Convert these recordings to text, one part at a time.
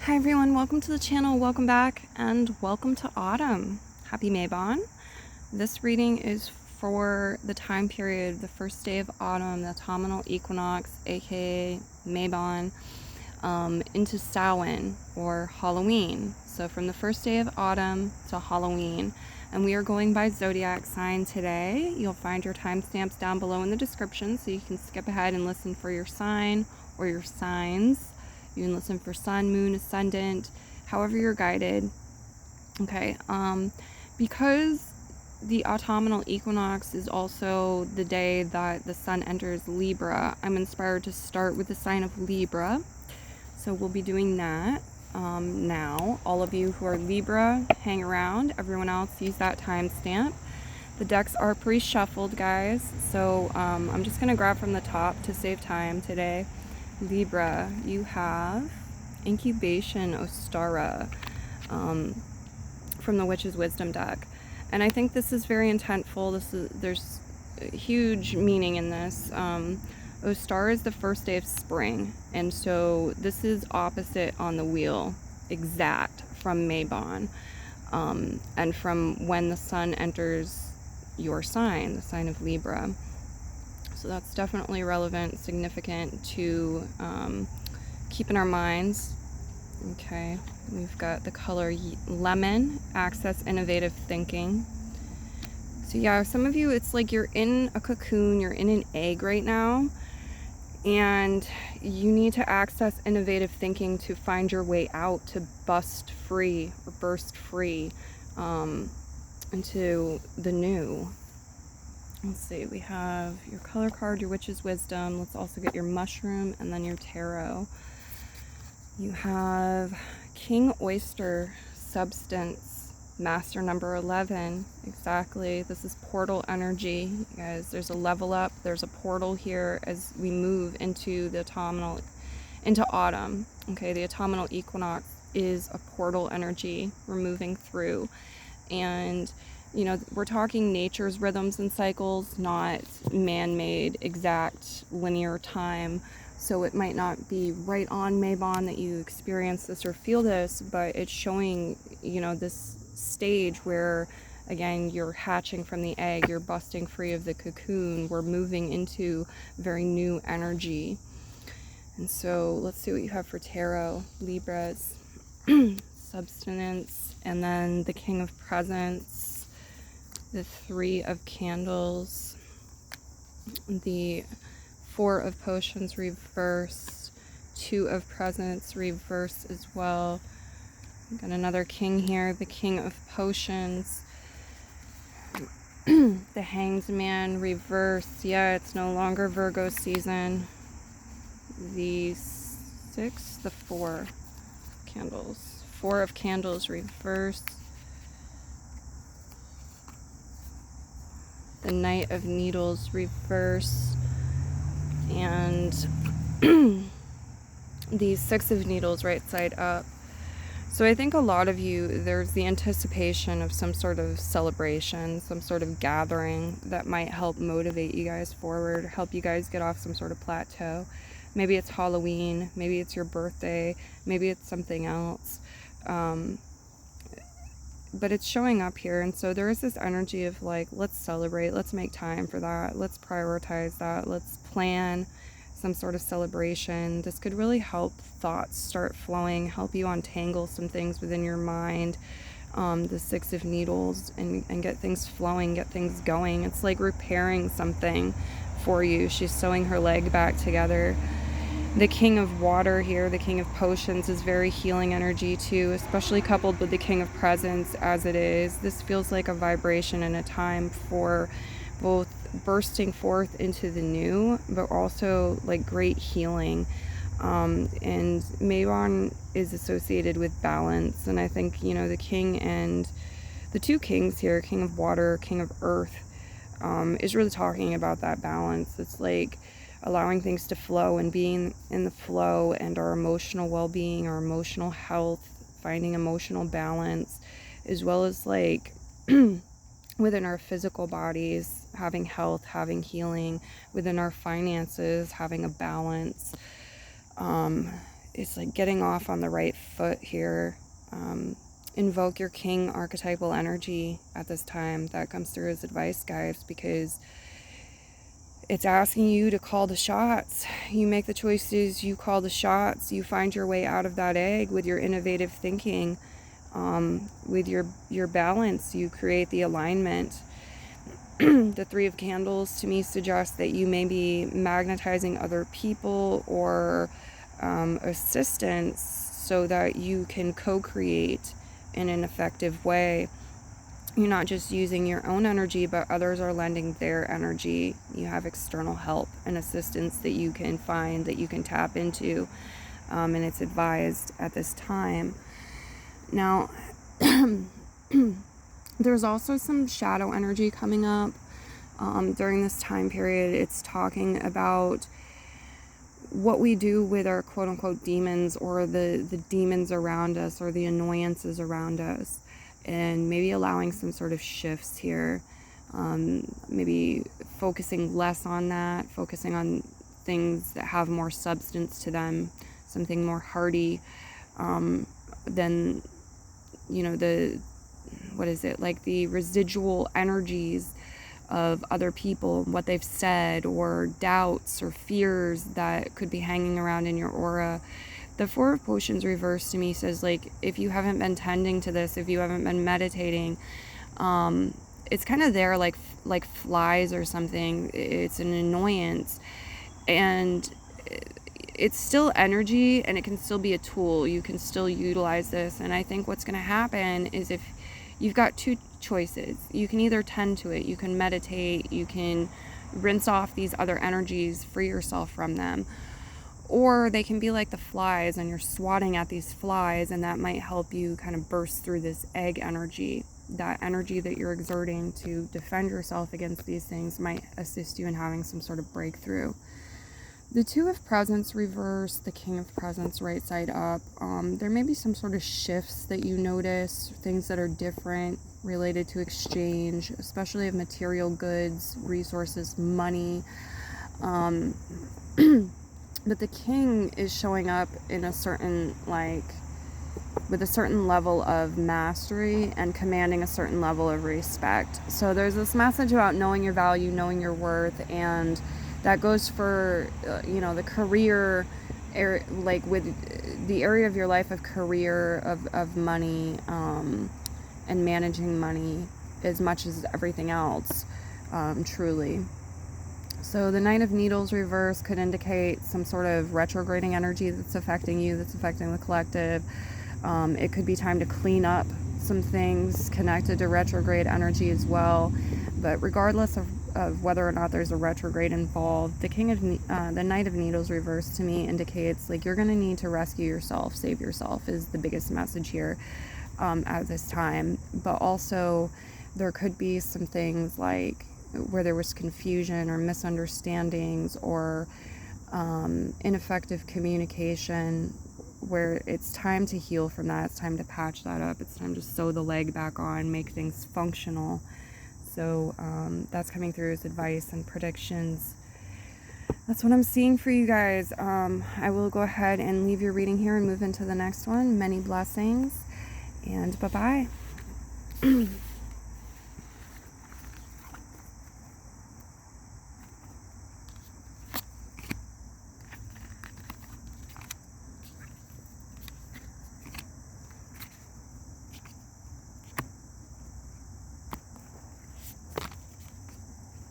Hi everyone, welcome to the channel, welcome back, and welcome to autumn. Happy Maybon. This reading is for the time period, the first day of autumn, the autumnal equinox, aka Maybon, into Samhain or Halloween. So from the first day of autumn to Halloween. And we are going by zodiac sign today. You'll find your timestamps down below in the description, so you can skip ahead and listen for your sign or your signs. You can listen for sun, moon, ascendant, however you're guided. Okay, because the autumnal equinox is also the day that the sun enters Libra, I'm inspired to start with the sign of Libra. So we'll be doing that now. All of you who are Libra, hang around. Everyone else, use that timestamp. The decks are pre-shuffled, guys, so I'm just going to grab from the top to save time today. Libra, you have Incubation Ostara from the Witch's Wisdom deck. And I think this is very intentful. There's a huge meaning in this. Ostara is the first day of spring, and so this is opposite on the wheel, exact from Maybon, and from when the sun enters your sign, the sign of Libra. So that's definitely relevant, significant to keep in our minds. Okay, we've got the color lemon, access innovative thinking. So yeah, some of you, it's like you're in a cocoon, you're in an egg right now, and you need to access innovative thinking to find your way out, to bust free or burst free into the new. Let's see, we have your color card, your Witch's Wisdom. Let's also get your mushroom and then your tarot. You have King Oyster, Substance, Master number 11. Exactly. This is portal energy. You guys, there's a level up. There's a portal here as we move into the into autumn. Okay, the autumnal equinox is a portal energy we're moving through. And you know, we're talking nature's rhythms and cycles, not man-made, exact, linear time. So it might not be right on Maybon that you experience this or feel this, but it's showing, you know, this stage where, again, you're hatching from the egg, you're busting free of the cocoon, we're moving into very new energy. And so let's see what you have for tarot, Libras. Substance, and then the King of Presents, the Three of Candles, the Four of Potions reverse, Two of Presents reverse as well. We've got another king here, the King of Potions, the Hanged Man reverse. Yeah, it's no longer Virgo season. The Four Candles, Four of Candles reverse. The Knight of Needles reverse, and the Six of Needles right side up. So I think a lot of you, there's the anticipation of some sort of celebration, some sort of gathering that might help motivate you guys forward, help you guys get off some sort of plateau. Maybe it's Halloween, maybe it's your birthday, maybe it's something else. But it's showing up here, and so there is this energy of like, let's celebrate, let's make time for that, let's prioritize that, let's plan some sort of celebration. This could really help thoughts start flowing, help you untangle some things within your mind, the Six of Needles, and get things flowing, get things going. It's like repairing something for you. She's sewing her leg back together. The King of Water here, the King of Potions, is very healing energy too, especially coupled with the King of Presents as it is. This feels like a vibration and a time for both bursting forth into the new, but also like great healing. And Maybon is associated with balance. And I think, you know, the King and the two kings here, King of Water, King of Earth, is really talking about that balance. It's like allowing things to flow and being in the flow, and our emotional well-being, our emotional health, finding emotional balance, as well as like within our physical bodies, having health, having healing, within our finances, having a balance. it's like getting off on the right foot here. Invoke your king archetypal energy at this time. That comes through as advice, guys, because it's asking you to call the shots. You make the choices, you call the shots, you find your way out of that egg with your innovative thinking, with your balance, you create the alignment. The Three of Candles to me suggests that you may be magnetizing other people or assistance so that you can co-create in an effective way. You're not just using your own energy, but others are lending their energy. You have external help and assistance that you can find, that you can tap into, and it's advised at this time. Now, there's also some shadow energy coming up during this time period. It's talking about what we do with our quote-unquote demons, or the demons around us, or the annoyances around us, and maybe allowing some sort of shifts here. Maybe focusing less on that, focusing on things that have more substance to them, something more hearty than, you know, the residual energies of other people, what they've said, or doubts or fears that could be hanging around in your aura. The Four of Potions reversed to me says, like, if you haven't been tending to this, if you haven't been meditating, it's kind of there like flies or something. It's an annoyance, and it's still energy, and it can still be a tool. You can still utilize this. And I think what's going to happen is, if you've got two choices, you can either tend to it, you can meditate, you can rinse off these other energies, free yourself from them, or they can be like the flies, and you're swatting at these flies, and that might help you kind of burst through this egg energy. That energy that you're exerting to defend yourself against these things might assist you in having some sort of breakthrough. The Two of Presents reversed, the King of Presents right side up. There may be some sort of shifts that you notice, things that are different related to exchange, especially of material goods, resources, money. But the King is showing up in a certain, with a certain level of mastery and commanding a certain level of respect. So there's this message about knowing your value, knowing your worth, and that goes for, the career, with the area of your life of career, of money, and managing money as much as everything else, truly. So the Knight of Needles reverse could indicate some sort of retrograding energy that's affecting you, that's affecting the collective. It could be time to clean up some things connected to retrograde energy as well. But regardless of whether or not there's a retrograde involved, the Knight of Needles reverse to me indicates like you're going to need to rescue yourself, save yourself is the biggest message here at this time. But also there could be some things like where there was confusion or misunderstandings or ineffective communication, where it's time to heal from that. It's time to patch that up. It's time to sew the leg back on, make things functional. So that's coming through as advice and predictions. That's what I'm seeing for you guys. I will go ahead and leave your reading here and move into the next one. Many blessings, and bye-bye.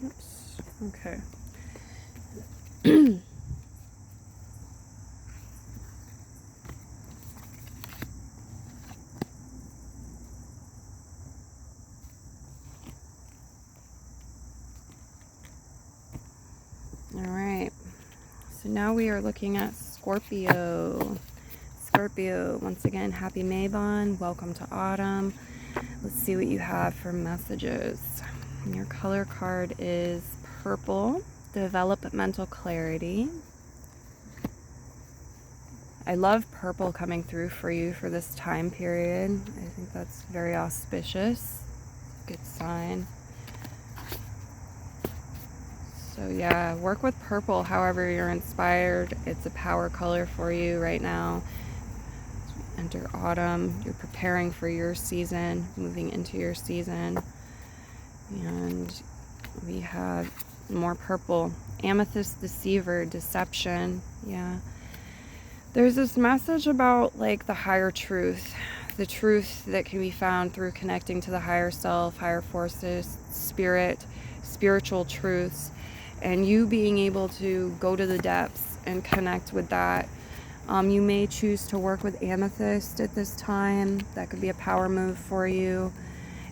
Oops. Okay. All right. So now we are looking at Scorpio. Scorpio, once again, happy Maybon. Welcome to autumn. Let's see what you have for messages. Your color card is purple. Develop mental clarity. I love purple coming through for you for this time period. I think that's very auspicious. Good sign. So So yeah, work with purple however you're inspired. It's a power color for you right now. Enter autumn. You're preparing for your season, moving into your season. And we have more purple. Amethyst deceiver, deception. Yeah. There's this message about like the higher truth. The truth that can be found through connecting to the higher self, higher forces, spirit, spiritual truths, and you being able to go to the depths and connect with that. You may choose to work with amethyst at this time. That could be a power move for you.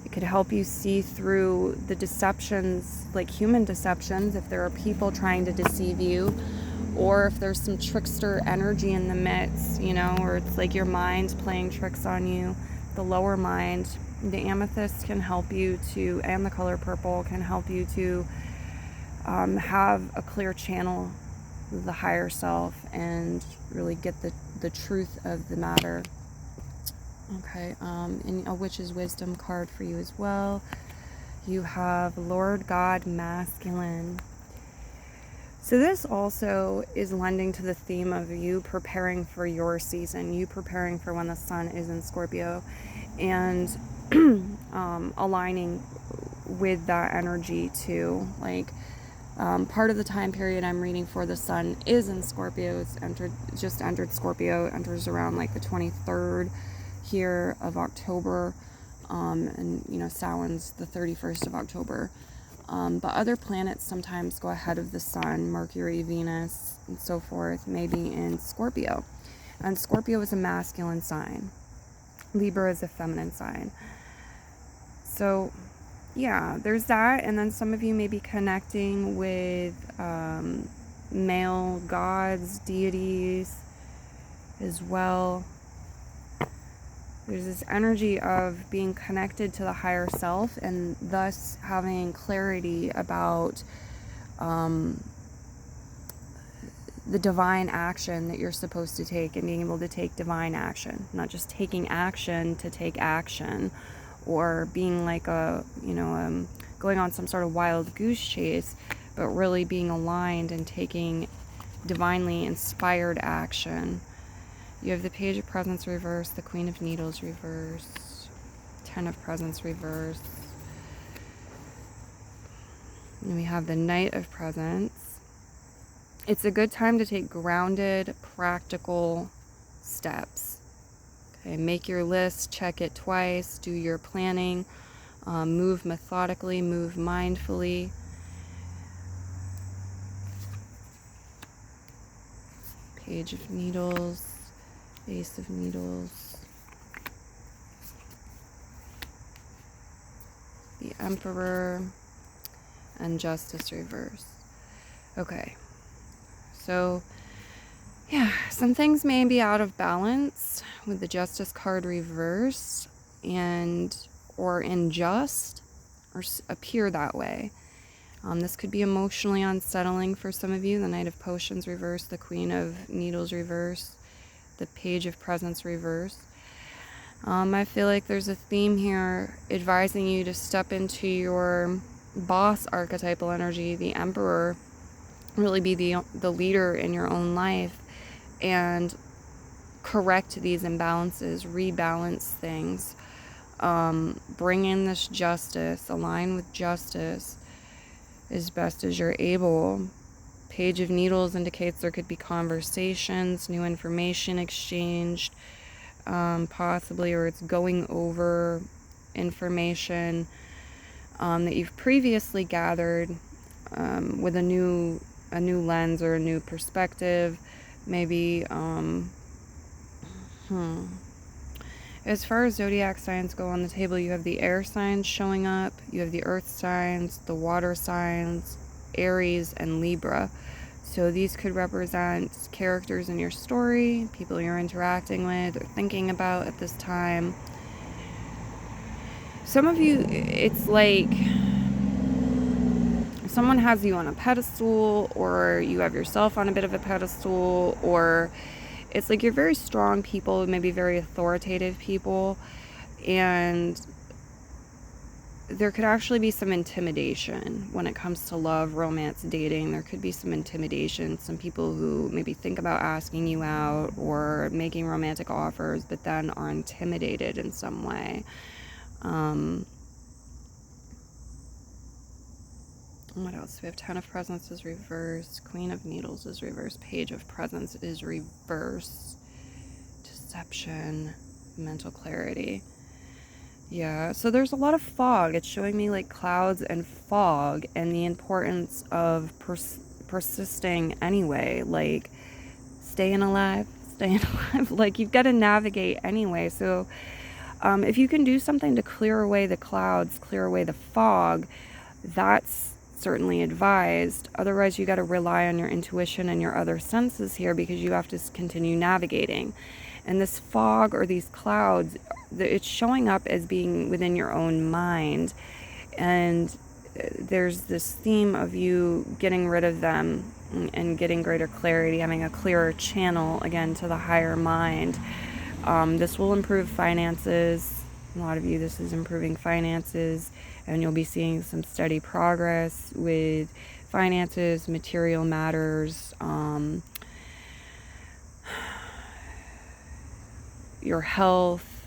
It could help you see through the deceptions, like human deceptions, if there are people trying to deceive you, or if there's some trickster energy in the midst, you know, or it's like your mind playing tricks on you, the lower mind. The amethyst can help you to, and the color purple can help you to have a clear channel with the higher self and really get the truth of the matter. Okay, and a witch's wisdom card for you as well. You have Lord God Masculine. So this also is lending to the theme of you preparing for your season, you preparing for when the sun is in Scorpio, and aligning with that energy too. Like part of the time period I'm reading for, the sun is in Scorpio. It's just entered Scorpio. It enters around like the 23rd here of October, and you know, Samhain's the 31st of October. But other planets sometimes go ahead of the sun, Mercury, Venus, and so forth, maybe in Scorpio. And Scorpio is a masculine sign. Libra is a feminine sign. So, yeah, there's that. And then some of you may be connecting with male gods, deities as well. There's this energy of being connected to the higher self and thus having clarity about the divine action that you're supposed to take, and being able to take divine action, not just taking action to take action, or being like going on some sort of wild goose chase, but really being aligned and taking divinely inspired action. You have the Page of Presents reverse, the Queen of Needles reverse, Ten of Presents reverse. And we have the Knight of Presents. It's a good time to take grounded, practical steps. Okay, make your list, check it twice, do your planning, move methodically, move mindfully. Page of Needles. Ace of Needles, the Emperor, and Justice reverse. Okay, so yeah, some things may be out of balance with the Justice card reverse, or unjust, or appear that way. This could be emotionally unsettling for some of you. The Knight of Potions reverse, the Queen of Needles reverse, the Page of Presents reverse. I feel like there's a theme here advising you to step into your boss archetypal energy, the Emperor, really be the leader in your own life and correct these imbalances, rebalance things, bring in this justice, align with justice as best as you're able. Page of Needles indicates there could be conversations, new information exchanged, possibly, or it's going over information that you've previously gathered with a new lens or a new perspective. Maybe as far as zodiac signs go on the table, you have the air signs showing up, you have the earth signs, the water signs, Aries, and Libra. So these could represent characters in your story, people you're interacting with or thinking about at this time. Some of you, it's like someone has you on a pedestal, or you have yourself on a bit of a pedestal, or it's like you're very strong people, maybe very authoritative people, and there could actually be some intimidation when it comes to love, romance, dating. There could be some intimidation. Some people who maybe think about asking you out or making romantic offers, but then are intimidated in some way. What else? We have Ten of Presents is reversed. Queen of Needles is reversed. Page of Presents is reversed. Deception. Mental clarity. Yeah, so there's a lot of fog. It's showing me like clouds and fog and the importance of persisting anyway. Like staying alive. Like you've got to navigate anyway. So if you can do something to clear away the clouds, clear away the fog, that's certainly advised. Otherwise, you got to rely on your intuition and your other senses here, because you have to continue navigating. And this fog or these clouds, it's showing up as being within your own mind. And there's this theme of you getting rid of them and getting greater clarity, having a clearer channel, again, to the higher mind. This will improve finances. A lot of you, this is improving finances. And you'll be seeing some steady progress with finances, material matters, your health.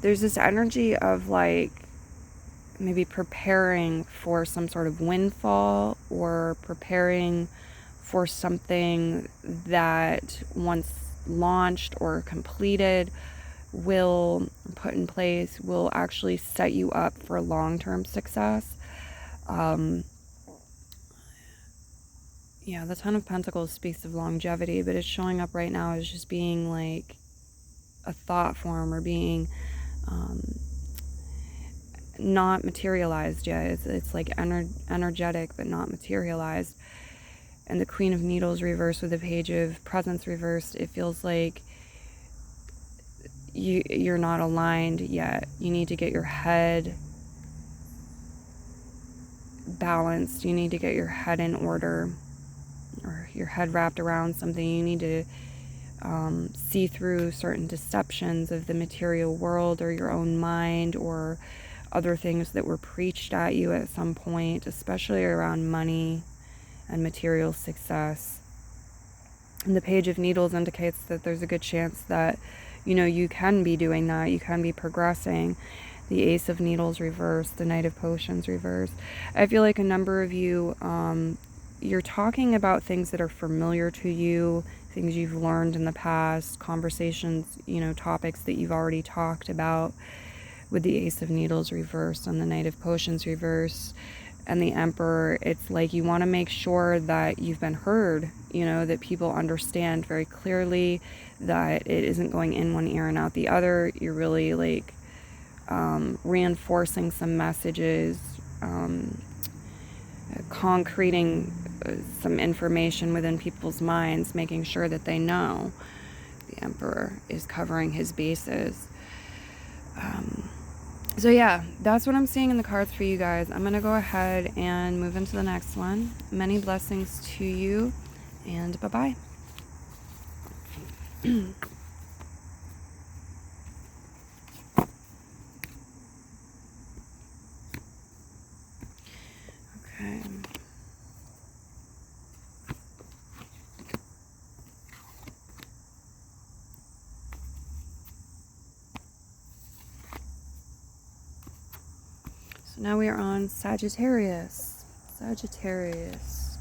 There's this energy of like maybe preparing for some sort of windfall, or preparing for something that once launched or completed will put in place will actually set you up for long-term success. Yeah, the Ten of Pentacles speaks of longevity, but it's showing up right now as just being like a thought form, or being not materialized yet. It's like energetic but not materialized. And the Queen of Needles reversed with the Page of Presents reversed, it feels like you're not aligned yet. You need to get your head balanced. You need to get your head in order, or your head wrapped around something. You need to see through certain deceptions of the material world, or your own mind, or other things that were preached at you at some point, especially around money and material success. And the Page of Needles indicates that there's a good chance that, you know, you can be doing that. You can be progressing. The Ace of Needles reversed, the Knight of Potions reversed. I feel like a number of you, you're talking about things that are familiar to you, things you've learned in the past, conversations, you know, topics that you've already talked about, with the Ace of Needles reversed and the Knight of Potions reversed. And the Emperor, it's like you want to make sure that you've been heard, you know, that people understand very clearly, that it isn't going in one ear and out the other. You're really like reinforcing some messages, concreting some information within people's minds, making sure that they know. The Emperor is covering his bases. So yeah, that's what I'm seeing in the cards for you guys. I'm going to go ahead and move into the next one. Many blessings to you, and bye-bye. Okay. Now we are on Sagittarius. Sagittarius.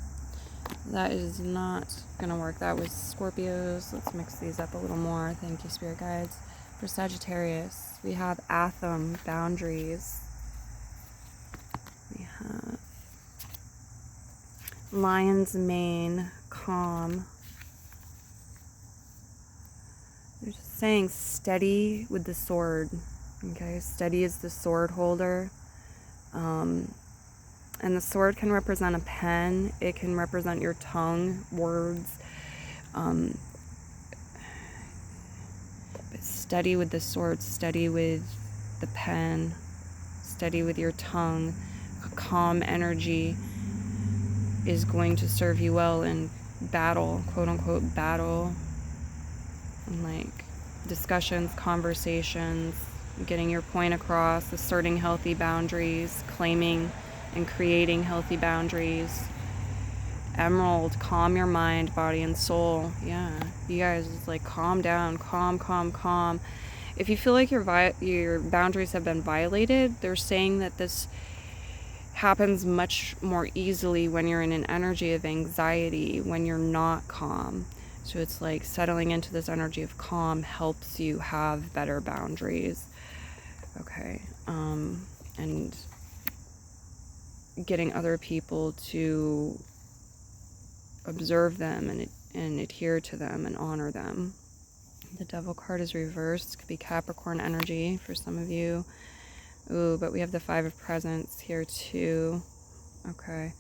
That is not going to work. That was Scorpios. Let's mix these up a little more. Thank you, Spirit Guides. For Sagittarius, we have Atham, boundaries. We have Lion's Mane, calm. They're just saying steady with the sword. Okay, steady is the sword holder. And the sword can represent a pen. It can represent your tongue, words. But steady with the sword, steady with the pen, steady with your tongue. A calm energy is going to serve you well in battle, quote unquote battle. And like discussions, conversations, getting your point across, asserting healthy boundaries, claiming and creating healthy boundaries. Emerald, calm your mind, body, and soul. Yeah, you guys, it's like calm down, calm. If you feel like your boundaries have been violated, they're saying that this happens much more easily when you're in an energy of anxiety, when you're not calm. So it's like settling into this energy of calm helps you have better boundaries. Okay. And getting other people to observe them and adhere to them and honor them. The Devil card is reversed. Could be Capricorn energy for some of you. Ooh, but we have the Five of Presents here too. Okay.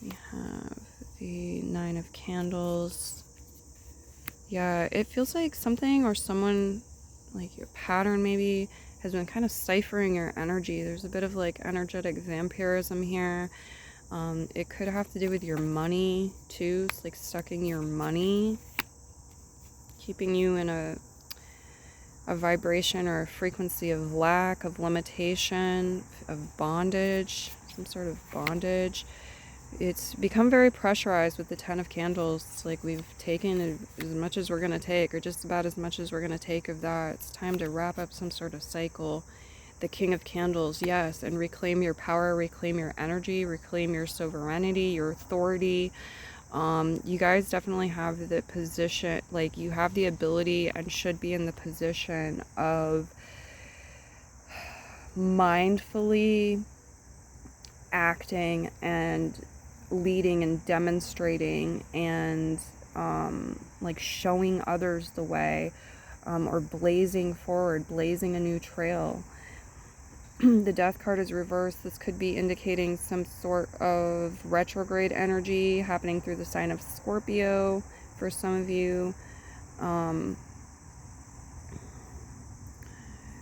We have the Nine of Candles. Yeah, it feels like something or someone, like your pattern maybe, has been kind of ciphering your energy. There's a bit of like energetic vampirism here. It could have to do with your money too. It's like sucking your money, keeping you in a vibration or a frequency of lack, of limitation, of bondage, some sort of bondage. It's become very pressurized with the Ten of Candles. It's like we've taken as much as we're going to take, or just about as much as we're going to take of that. It's time to wrap up some sort of cycle. The King of Candles, yes, and reclaim your power, reclaim your energy, reclaim your sovereignty, your authority. You guys definitely have the position, like you have the ability and should be in the position of mindfully acting and leading and demonstrating and like showing others the way, or blazing forward, blazing a new trail. The Death card is reversed. This could be indicating some sort of retrograde energy happening through the sign of Scorpio for some of you.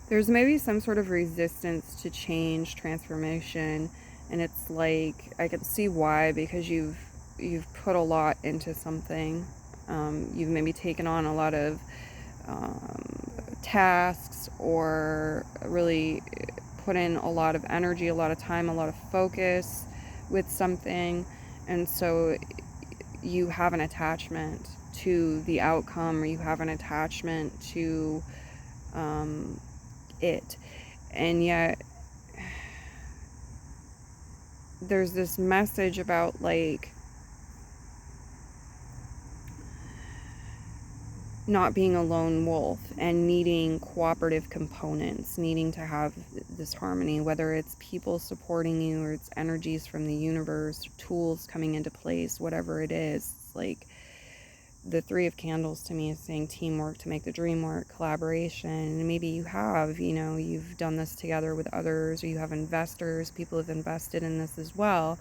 There's maybe some sort of resistance to change, transformation, and it's like I can see why, because you've put a lot into something. You've maybe taken on a lot of tasks, or really put in a lot of energy, a lot of time, a lot of focus with something, and so you have an attachment to the outcome, or you have an attachment to it, and yet there's this message about like not being a lone wolf and needing cooperative components, needing to have this harmony, whether it's people supporting you or it's energies from the universe, tools coming into place, whatever it is. It's like the Three of Candles to me is saying teamwork to make the dream work, collaboration. And maybe you have, you've done this together with others, or you have investors, people have invested in this as well.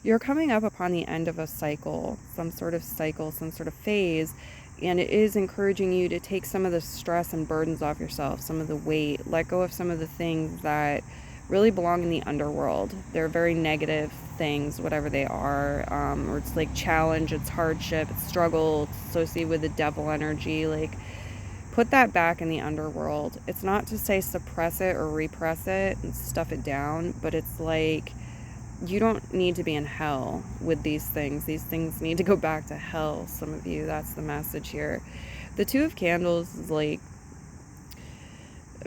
You're coming up upon the end of a cycle, some sort of phase. And it is encouraging you to take some of the stress and burdens off yourself, some of the weight, let go of some of the things that really belong in the underworld. They're very negative things, whatever they are, or it's like challenge, it's hardship, it's struggle, it's associated with the devil energy. Like, put that back in the underworld. It's not to say suppress it or repress it and stuff it down, but it's like, you don't need to be in hell with these things. These things need to go back to hell, some of you. That's the message here. The Two of Candles is like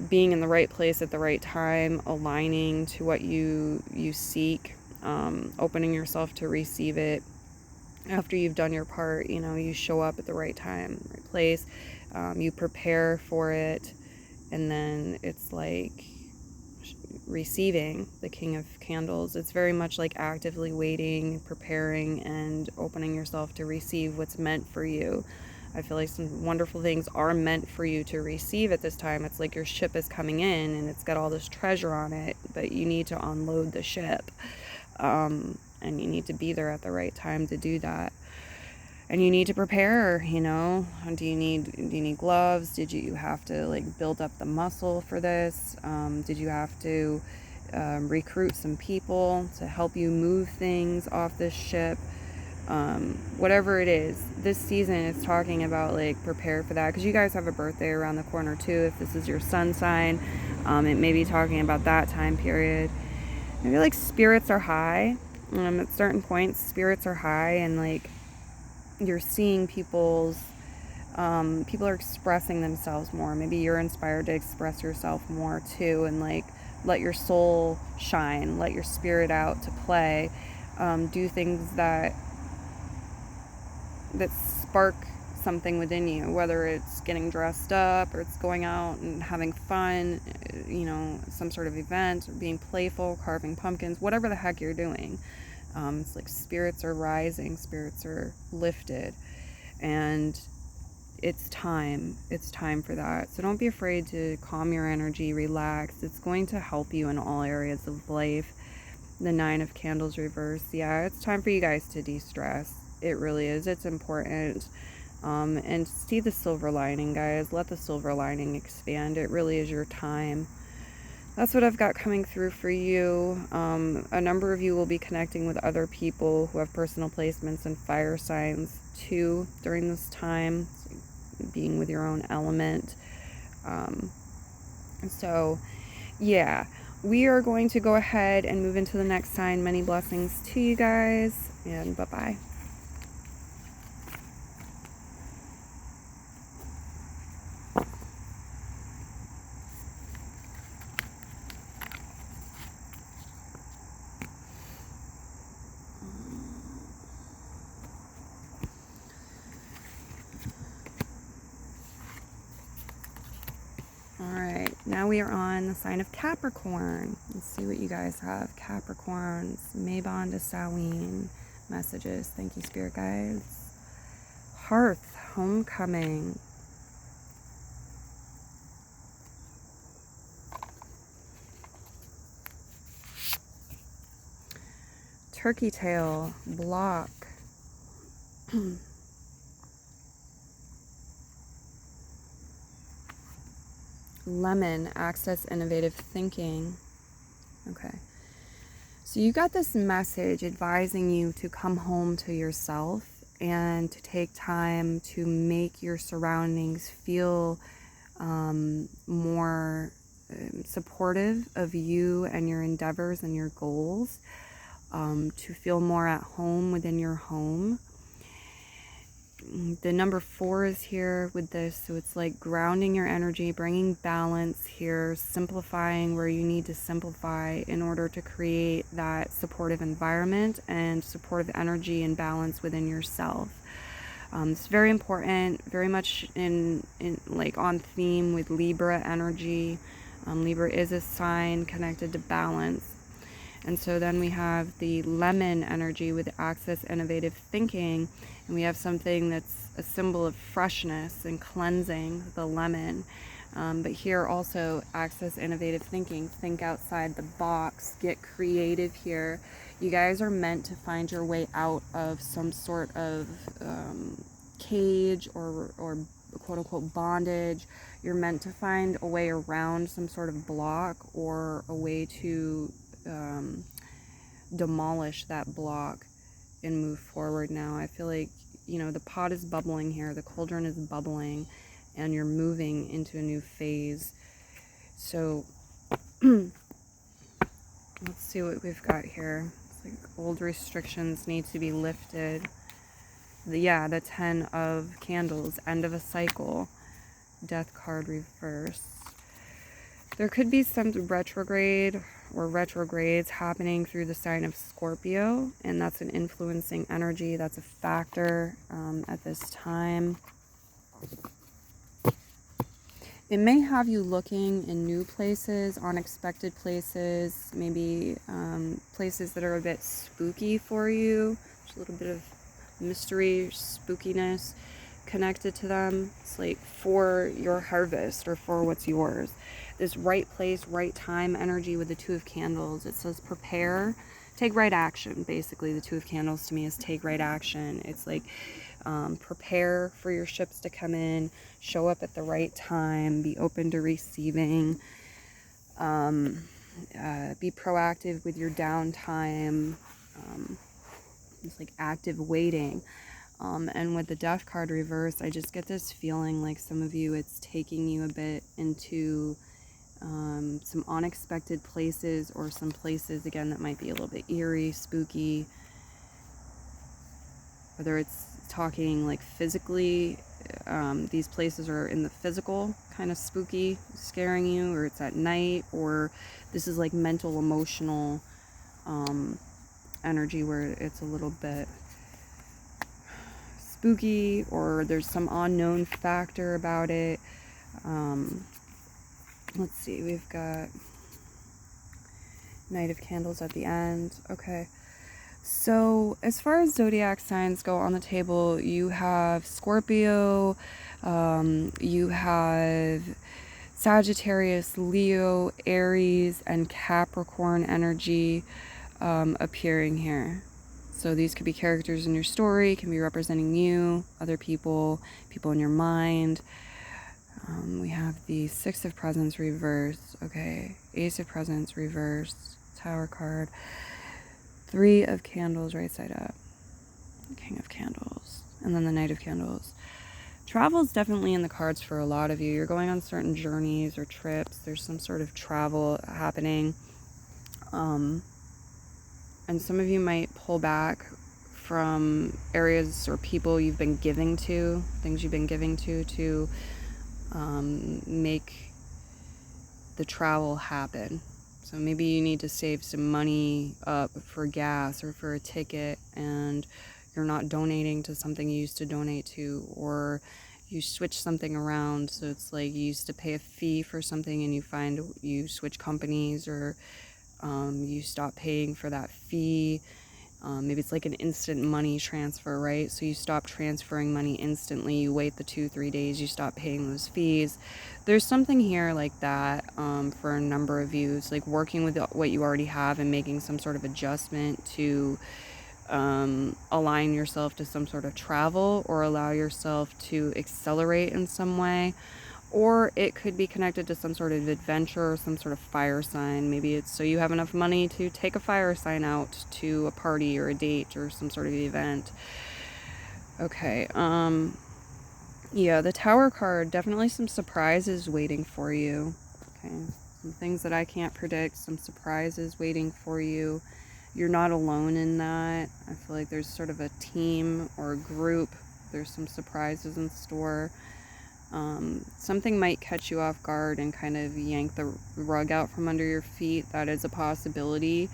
being in the right place at the right time, aligning to what you seek, opening yourself to receive it. After you've done your part, you show up at the right time, right place, you prepare for it, and then it's like receiving the King of Candles. It's very much like actively waiting, preparing, and opening yourself to receive what's meant for you. I feel like some wonderful things are meant for you to receive at this time. It's like your ship is coming in and it's got all this treasure on it, but you need to unload the ship, and you need to be there at the right time to do that. And you need to prepare, do you need gloves? Did you have to like build up the muscle for this? Did you have to recruit some people to help you move things off this ship? whatever it is, this season is talking about like prepare for that, because you guys have a birthday around the corner too. If this is your sun sign, it may be talking about that time period. Maybe like spirits are high. At certain points, spirits are high, and like you're seeing people are expressing themselves more. Maybe you're inspired to express yourself more too, and like let your soul shine, let your spirit out to play, do things that spark something within you, whether it's getting dressed up or it's going out and having fun, you know, some sort of event, or being playful, carving pumpkins, whatever the heck you're doing. It's like spirits are rising, spirits are lifted, and it's time for that. So don't be afraid to calm your energy, relax. It's going to help you in all areas of life. The 9 of Candles reversed. Yeah, it's time for you guys to de-stress. It really is. It's important. And see the silver lining, guys. Let the silver lining expand. It really is your time. That's what I've got coming through for you. A number of you will be connecting with other people who have personal placements and fire signs too during this time. Being with your own element. So yeah, we are going to go ahead and move into the next sign. Many blessings to you guys, and bye-bye. Alright, now we are on the sign of Capricorn. Let's see what you guys have. Capricorns, Maybon to Samhain messages. Thank you, spirit guides. Hearth, homecoming. Turkey tail, block. Lemon, access innovative thinking. Okay. So you got this message advising you to come home to yourself and to take time to make your surroundings feel more supportive of you and your endeavors and your goals, to feel more at home within your home. The number 4 is here with this, so it's like grounding your energy, bringing balance here, simplifying where you need to simplify in order to create that supportive environment and supportive energy and balance within yourself. It's very important, very much in like on theme with Libra energy. Libra is a sign connected to balance. And so then we have the lemon energy with access innovative thinking, and we have something that's a symbol of freshness and cleansing, the lemon. But here also access innovative thinking, think outside the box, get creative here. You guys are meant to find your way out of some sort of cage or quote unquote bondage. You're meant to find a way around some sort of block or a way to demolish that block and move forward now. I feel like, you know, the pot is bubbling here, the cauldron is bubbling, and you're moving into a new phase. So let's see what we've got here. It's like old restrictions need to be lifted. The 10 of Candles, end of a cycle, death card reversed. There could be some retrograde or retrogrades happening through the sign of Scorpio, and that's an influencing energy. That's a factor at this time. It may have you looking in new places, unexpected places, maybe places that are a bit spooky for you. There's a little bit of mystery, spookiness connected to them. It's like for your harvest or for what's yours. This right place, right time energy with the 2 of Candles. It says prepare, take right action. Basically, the 2 of Candles to me is take right action. It's like prepare for your ships to come in, show up at the right time, be open to receiving, be proactive with your downtime. It's like active waiting. And with the Death card reversed, I just get this feeling like some of you, it's taking you a bit into some unexpected places, or some places, again, that might be a little bit eerie, spooky. Whether it's talking like physically, these places are in the physical, kind of spooky, scaring you, or it's at night, or this is like mental, emotional energy where it's a little bit spooky, or there's some unknown factor about it. Let's see, we've got Knight of Candles at the end. Okay. So as far as zodiac signs go on the table, you have Scorpio, you have Sagittarius, Leo, Aries, and Capricorn energy appearing here. So these could be characters in your story, can be representing you, other people, people in your mind. We have the Six of Presents reversed. Okay, Ace of Presents reversed, Tower card. Three of Candles right side up, King of Candles, and then the Knight of Candles. Travel is definitely in the cards for a lot of you. You're going on certain journeys or trips. There's some sort of travel happening. And some of you might pull back from areas or people you've been giving to, things you've been giving to make the travel happen. So maybe you need to save some money up for gas or for a ticket, and you're not donating to something you used to donate to, or you switch something around. So it's like you used to pay a fee for something and you find you switch companies, or you stop paying for that fee. Maybe it's like an instant money transfer, right? So you stop transferring money instantly, you wait the 2-3 days, you stop paying those fees. There's something here like that for a number of you. It's like working with what you already have and making some sort of adjustment to align yourself to some sort of travel, or allow yourself to accelerate in some way. Or it could be connected to some sort of adventure or some sort of fire sign. Maybe it's so you have enough money to take a fire sign out to a party or a date or some sort of event. Okay, yeah, the Tower card, definitely some surprises waiting for you. Okay, some things that I can't predict, some surprises waiting for you. You're not alone in that. I feel like there's sort of a team or a group. There's some surprises in store. Something might catch you off guard and kind of yank the rug out from under your feet. That is a possibility.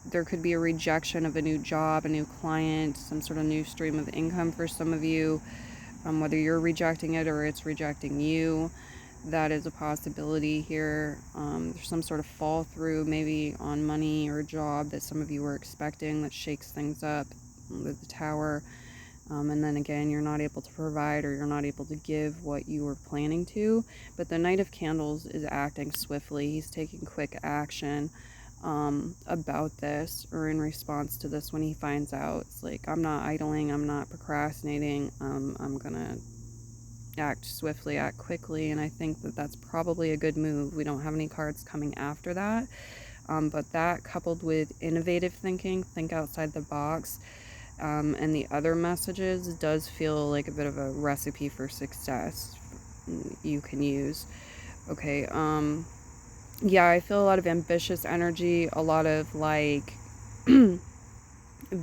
There could be a rejection of a new job, a new client, some sort of new stream of income for some of you, whether you're rejecting it or it's rejecting you. That is a possibility here. There's some sort of fall through maybe on money or a job that some of you were expecting that shakes things up with the Tower. And then again, you're not able to provide, or you're not able to give what you were planning to. But the Knight of Candles is acting swiftly. He's taking quick action about this, or in response to this when he finds out. It's like, I'm not idling, I'm not procrastinating, I'm gonna act swiftly, act quickly. And I think that that's probably a good move. We don't have any cards coming after that. But that, coupled with innovative thinking, think outside the box, and the other messages, does feel like a bit of a recipe for success you can use. Okay, yeah, I feel a lot of ambitious energy, a lot of like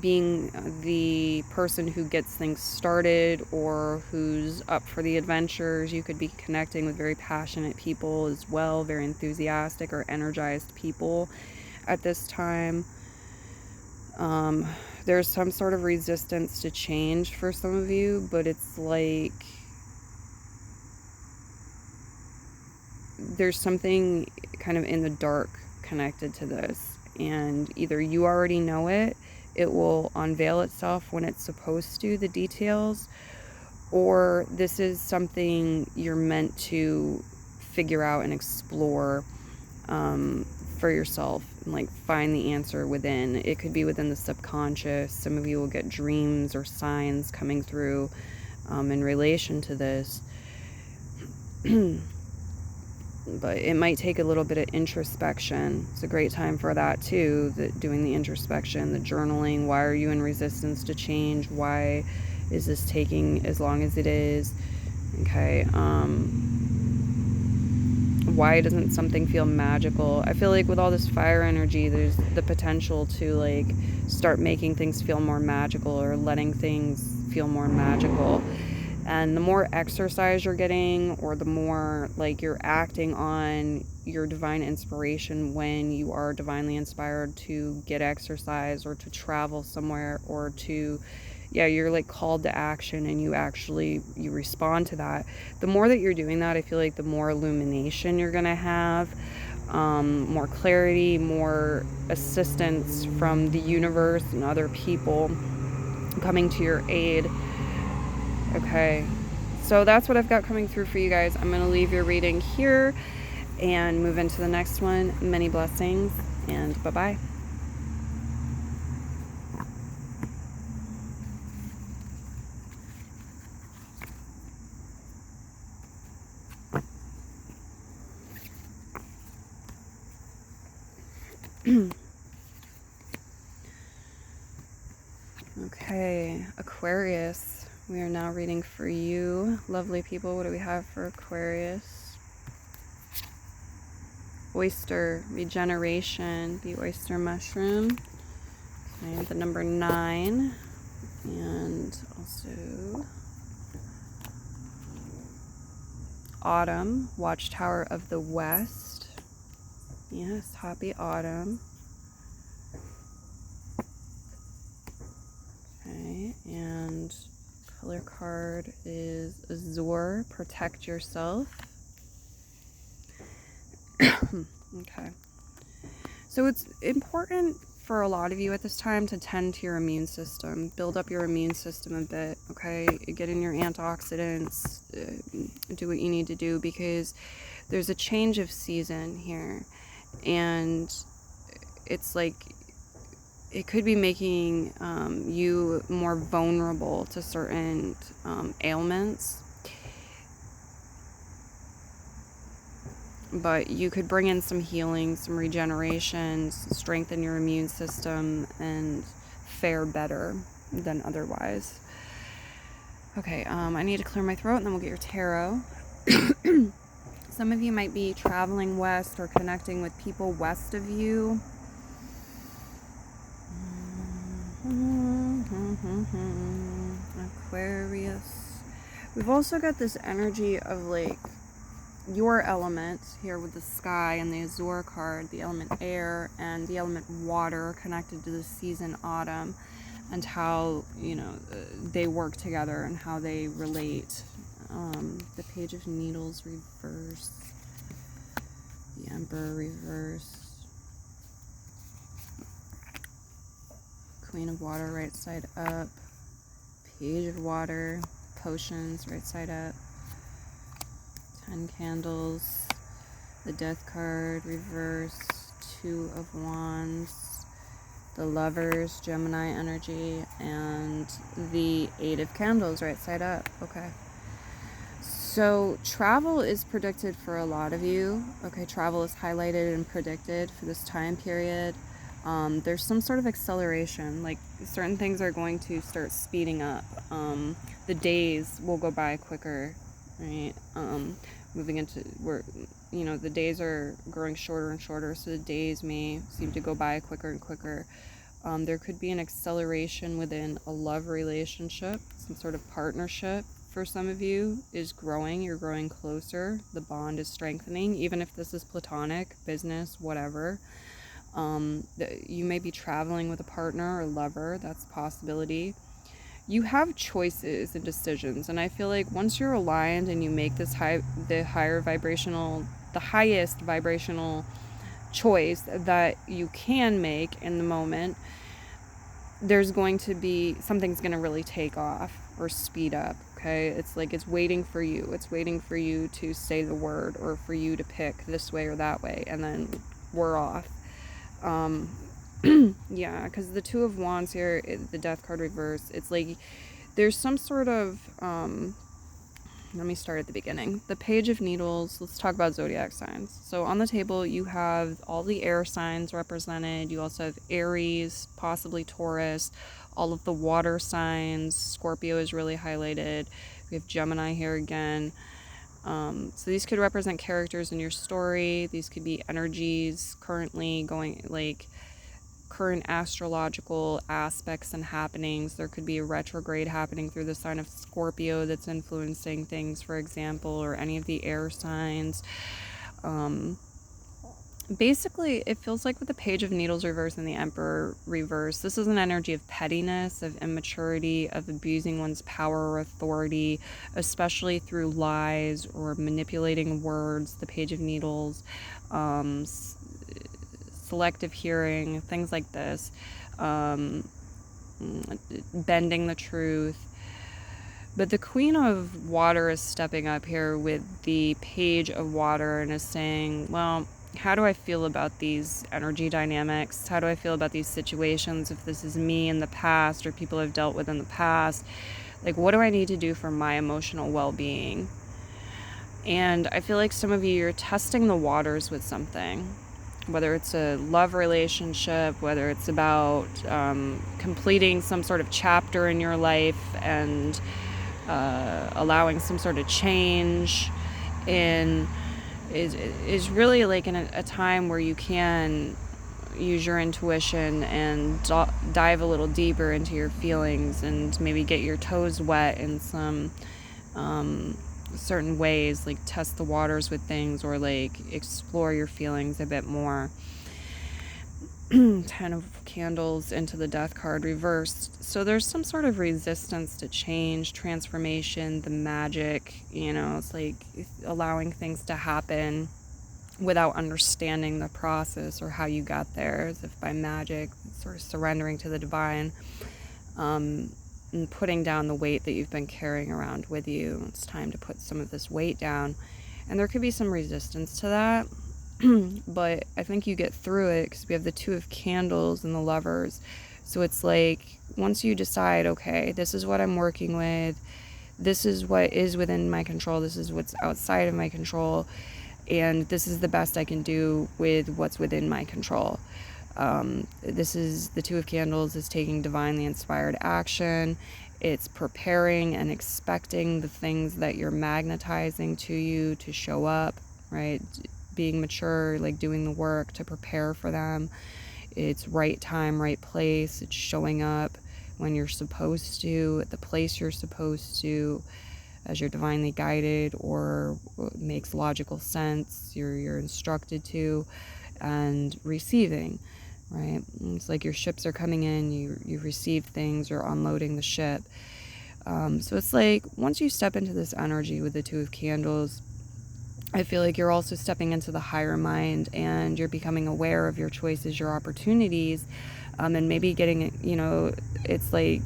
being the person who gets things started, or who's up for the adventures. You could be connecting with very passionate people as well, very enthusiastic or energized people at this time. There's some sort of resistance to change for some of you, but it's like there's something kind of in the dark connected to this, and either you already know it, it will unveil itself when it's supposed to, the details, or this is something you're meant to figure out and explore for yourself, and like find the answer within. It could be within the subconscious. Some of you will get dreams or signs coming through in relation to this. but it might take a little bit of introspection. It's a great time for that too, doing the introspection, the journaling. Why are you in resistance to change? Why is this taking as long as it is? Okay, why doesn't something feel magical? I feel like with all this fire energy, there's the potential to like start making things feel more magical, or letting things feel more magical. And the more exercise you're getting, or the more like you're acting on your divine inspiration when you are divinely inspired to get exercise or to travel somewhere, or to, yeah, you're like called to action and you respond to that. The more that you're doing that, I feel like the more illumination you're gonna have, more clarity, more assistance from the universe and other people coming to your aid. Okay, so that's what I've got coming through for you guys. I'm going to leave your reading here and move into the next one. Many blessings, and bye-bye. Okay, Aquarius. We are now reading for you, lovely people. What do we have for Aquarius? Oyster, regeneration, the oyster mushroom. Okay, the number 9. And also autumn, watchtower of the west. Yes, happy autumn. Okay, and color card is Azure, protect yourself. Okay, so it's important for a lot of you at this time to tend to your immune system, build up your immune system a bit. Okay, get in your antioxidants, do what you need to do, because there's a change of season here, and it's like it could be making you more vulnerable to certain ailments. But you could bring in some healing, some regeneration, strengthen your immune system, and fare better than otherwise. Okay, I need to clear my throat, and then we'll get your tarot. Some of you might be traveling west or connecting with people west of you. Aquarius. We've also got this energy of like your element here with the sky and the Azure card, the element air and the element water connected to the season autumn, and how, you know, they work together and how they relate. The Page of Needles reverse, the Emperor reverse, Queen of Water right side up, Page of Water, Potions right side up, 10 Candles, the Death card reverse, 2 of Wands, the Lovers, Gemini energy, and the 8 of Candles right side up. Okay. So travel is predicted for a lot of you. Okay, travel is highlighted and predicted for this time period. There's some sort of acceleration, like certain things are going to start speeding up. The days will go by quicker, right? Moving into where, you know, the days are growing shorter and shorter, so the days may seem to go by quicker and quicker. There could be an acceleration within a love relationship, some sort of partnership. For some of you is growing, you're growing closer, the bond is strengthening, even if this is platonic, business, whatever. You may be traveling with a partner or lover, that's a possibility. You have choices and decisions, and I feel like once you're aligned and you make this the highest vibrational choice that you can make in the moment, there's going to be, something's going to really take off or speed up. Okay, it's like it's waiting for you. It's waiting for you to say the word, or for you to pick this way or that way, and then we're off. Yeah, because the 2 of Wands here, the Death card reverse, it's like there's some sort of Let me start at the beginning. The Page of Needles, let's talk about zodiac signs. So on the table, you have all the air signs represented. You also have Aries, possibly Taurus, all of the water signs. Scorpio is really highlighted. We have Gemini here again. So these could represent characters in your story. These could be energies currently going, like current astrological aspects and happenings. There could be a retrograde happening through the sign of Scorpio that's influencing things, for example, or any of the air signs. Basically, it feels like with the Page of Needles reverse and the Emperor reverse, this is an energy of pettiness, of immaturity, of abusing one's power or authority, especially through lies or manipulating words. The Page of Needles, selective hearing, things like this, bending the truth. But the Queen of Water is stepping up here with the Page of Water and is saying, well, how do I feel about these energy dynamics? How do I feel about these situations? If this is me in the past or people I've dealt with in the past, like, what do I need to do for my emotional well-being? And I feel like some of you, you're testing the waters with something, whether it's a love relationship, whether it's about completing some sort of chapter in your life and allowing some sort of change in, is really like in a time where you can use your intuition and dive a little deeper into your feelings and maybe get your toes wet in some certain ways, like test the waters with things or like explore your feelings a bit more. 10 of Candles into the Death card reversed. So there's some sort of resistance to change, transformation, the magic, you know, it's like allowing things to happen without understanding the process or how you got there, as if by magic, sort of surrendering to the divine, and putting down the weight that you've been carrying around with you. It's time to put some of this weight down. And there could be some resistance to that. But I think you get through it because we have the Two of Candles and the Lovers. So it's like, once you decide, okay, this is what I'm working with, this is what is within my control, this is what's outside of my control, and this is the best I can do with what's within my control. This is the Two of Candles is taking divinely inspired action. It's preparing and expecting the things that you're magnetizing to you to show up, right? Being mature, like doing the work to prepare for them. It's right time, right place. It's showing up when you're supposed to, at the place you're supposed to, as you're divinely guided or makes logical sense, you're instructed to, and receiving, right? It's like your ships are coming in, you receive things, you're unloading the ship. So it's like, once you step into this energy with the Two of Candles, I feel like you're also stepping into the higher mind and you're becoming aware of your choices, your opportunities, and maybe getting, you know, it's like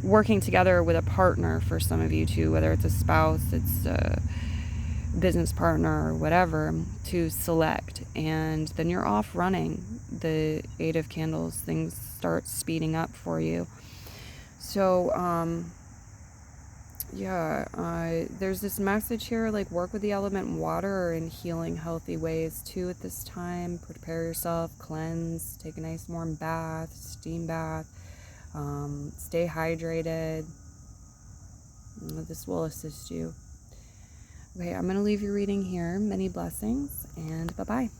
working together with a partner for some of you too, whether it's a spouse, it's a business partner or whatever, to select. And then you're off running. The Eight of Candles, things start speeding up for you. So, there's this message here, like work with the element water in healing healthy ways too at this time. Prepare yourself, cleanse, take a nice warm bath, steam bath, stay hydrated. This will assist you. Okay, I'm going to leave your reading here. Many blessings and bye-bye.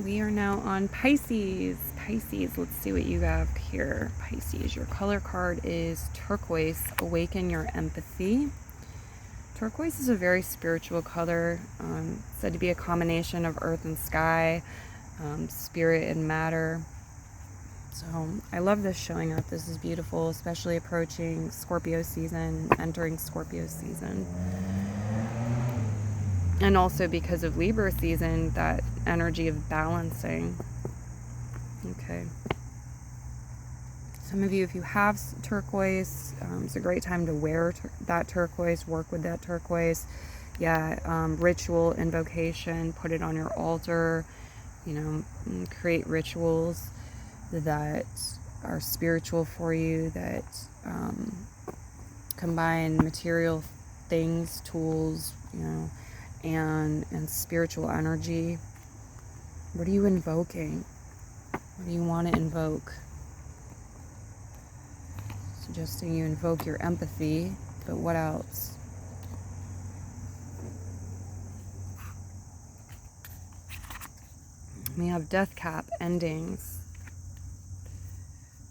We are now on Pisces. Pisces, let's see what you have here. Pisces, your color card is turquoise. Awaken your empathy. Turquoise is a very spiritual color, said to be a combination of earth and sky, spirit and matter. So I love this showing up. This is beautiful, especially approaching Scorpio season, entering Scorpio season. And also because of Libra season, that energy of balancing. Okay. Some of you, if you have turquoise, it's a great time to wear that turquoise, work with that turquoise. Yeah, ritual invocation, put it on your altar, you know, create rituals that are spiritual for you, that combine material things, tools, you know, and spiritual energy. What are you invoking? What do you want to invoke? Suggesting you invoke your empathy, but what else? We have death cap, endings.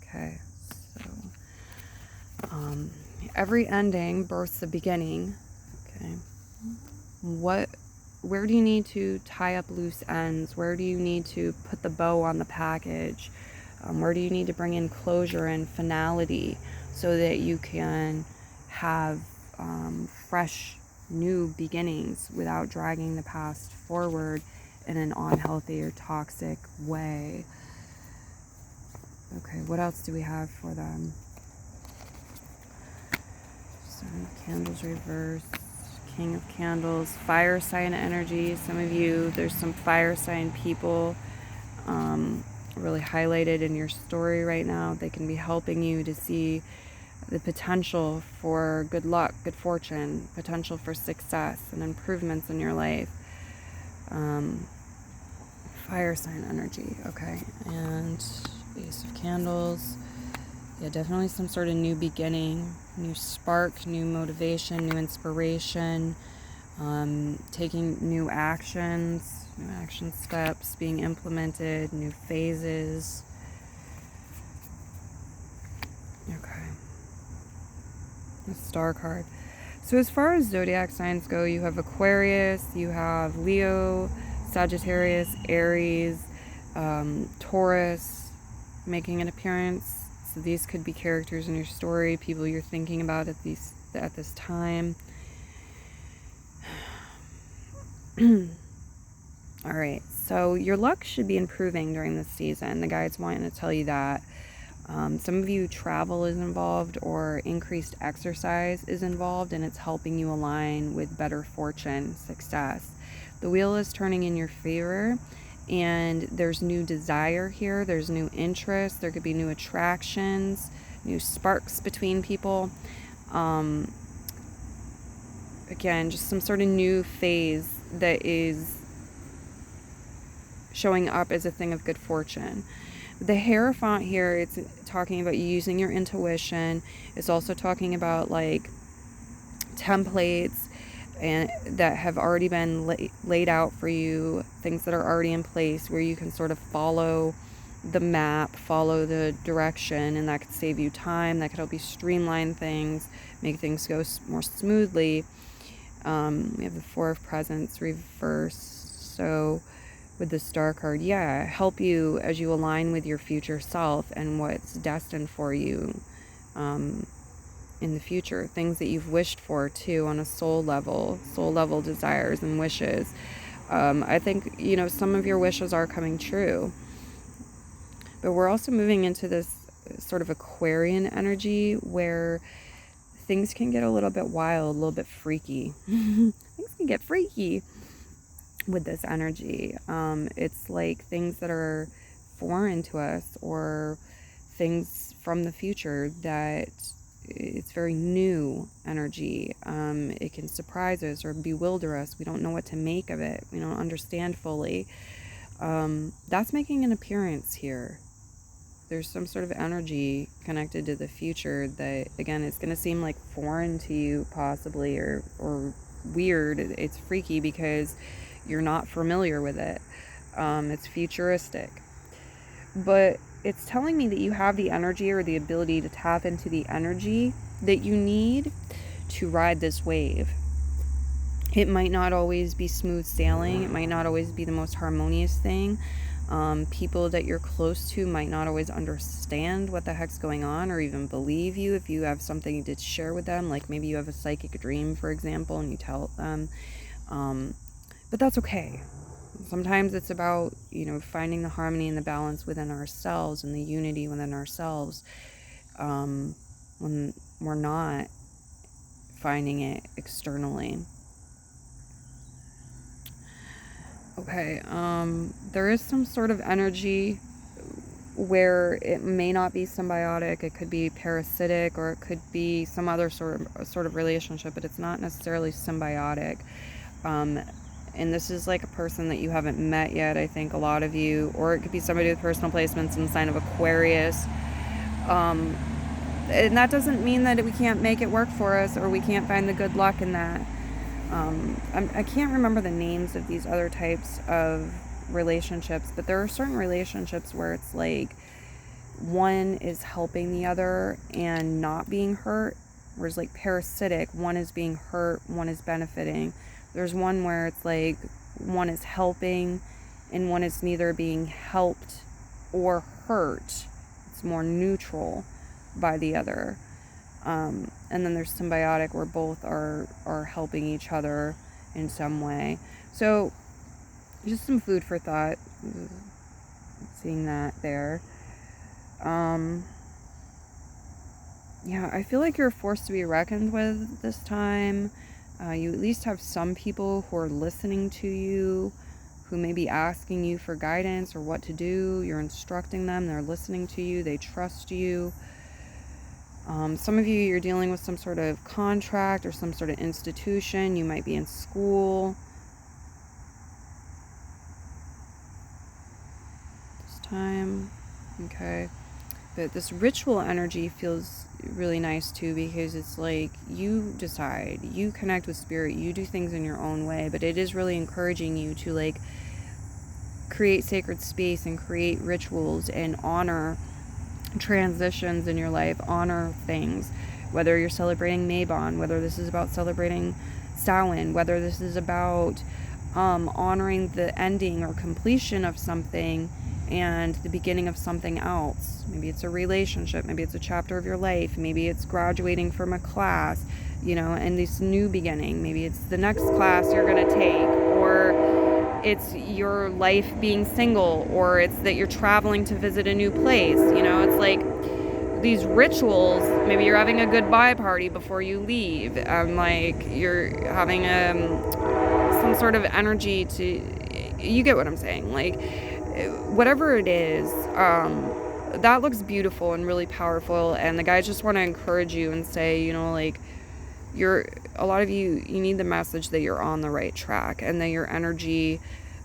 Okay, so every ending births a beginning. Okay, where do you need to tie up loose ends? Where do you need to put the bow on the package? Where do you need to bring in closure and finality so that you can have fresh new beginnings without dragging the past forward in an unhealthy or toxic way? Okay, what else do we have for them? Seven of Candles reversed, King of Candles, fire sign energy. Some of you, there's some fire sign people really highlighted in your story right now. They can be helping you to see the potential for good luck, good fortune, potential for success and improvements in your life. Fire sign energy, okay. And Ace of Candles. Yeah, definitely some sort of new beginning, new spark, new motivation, new inspiration, taking new action steps being implemented, new phases. Okay. The Star card. So as far as zodiac signs go, you have Aquarius, you have Leo, Sagittarius, Aries, Taurus making an appearance. So these could be characters in your story, people you're thinking about at this time. All right, so your luck should be improving during this season. The guides want to tell you that. Some of you, travel is involved or increased exercise is involved, and it's helping you align with better fortune, success. The wheel is turning in your favor, and there's new desire here. There's new interest. There could be new attractions, new sparks between people. Again, just some sort of new phase that is showing up as a thing of good fortune. The Hierophant here, it's talking about you using your intuition. It's also talking about like templates and that have already been laid out for you, things that are already in place where you can sort of follow the map, follow the direction, and that could save you time. That could help you streamline things, make things go more smoothly. We have the Four of Presents reversed. So with the Star card, yeah, help you as you align with your future self and what's destined for you in the future. Things that you've wished for too on a soul level desires and wishes. I think, you know, some of your wishes are coming true. But we're also moving into this sort of Aquarian energy where things can get a little bit wild, a little bit freaky. Things can get freaky with this energy. It's like things that are foreign to us or things from the future that it's very new energy. It can surprise us or bewilder us. We don't know what to make of it. We don't understand fully. That's making an appearance here. There's some sort of energy connected to the future that, again, it's going to seem like foreign to you possibly or weird. It's freaky because you're not familiar with it. It's futuristic. But it's telling me that you have the energy or the ability to tap into the energy that you need to ride this wave. It might not always be smooth sailing. It might not always be the most harmonious thing. People that you're close to might not always understand what the heck's going on or even believe you if you have something to share with them. Like maybe you have a psychic dream, for example, and you tell them. But that's okay. Sometimes it's about, finding the harmony and the balance within ourselves and the unity within ourselves, when we're not finding it externally. Okay, there is some sort of energy where it may not be symbiotic. It could be parasitic, or it could be some other sort of relationship, but it's not necessarily symbiotic. And this is like a person that you haven't met yet, I think, a lot of you, or it could be somebody with personal placements in the sign of Aquarius. And that doesn't mean that we can't make it work for us, or we can't find the good luck in that. I can't remember the names of these other types of relationships, but there are certain relationships where it's like one is helping the other and not being hurt, whereas like parasitic, one is being hurt, one is benefiting. There's one where it's like one is helping and one is neither being helped or hurt. It's more neutral by the other. And then there's symbiotic, where both are helping each other in some way. So just some food for thought, seeing that there. Yeah, I feel like you're a force to be reckoned with this time. You at least have some people who are listening to you, who may be asking you for guidance or what to do. You're instructing them. They're listening to you. They trust you. Some of you, you're dealing with some sort of contract or some sort of institution. You might be in school this time. Okay. But this ritual energy feels really nice too, because it's like you decide, you connect with spirit, you do things in your own way, but it is really encouraging you to like create sacred space and create rituals and honor transitions in your life, honor things, whether you're celebrating Maybon, whether this is about celebrating Samhain, whether this is about honoring the ending or completion of something and the beginning of something else. Maybe it's a relationship, maybe it's a chapter of your life, maybe it's graduating from a class, and this new beginning. Maybe it's the next class you're going to take, or it's your life being single, or it's that you're traveling to visit a new place. It's like these rituals. Maybe you're having a goodbye party before you leave, like you're having some sort of energy to, you get what I'm saying, like whatever it is, that looks beautiful and really powerful. And the guys just want to encourage you and say, like, a lot of you need the message that you're on the right track, and that your energy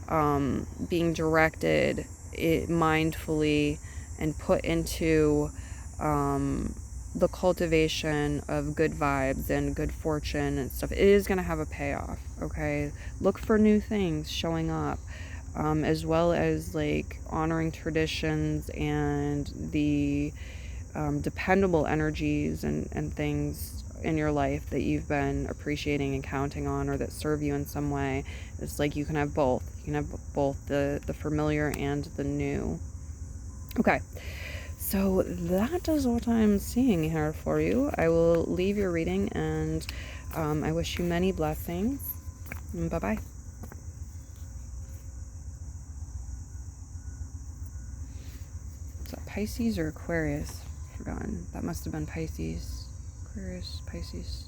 being directed mindfully and put into the cultivation of good vibes and good fortune and stuff. It is going to have a payoff. Okay, look for new things showing up. As well as like honoring traditions and the dependable energies and things in your life that you've been appreciating and counting on, or that serve you in some way. It's like you can have both. You can have both the familiar and the new. Okay, so that is what I'm seeing here for you. I will leave your reading, and I wish you many blessings. Bye-bye. Is that Pisces or Aquarius? Forgotten. That must have been Pisces. Aquarius, Pisces.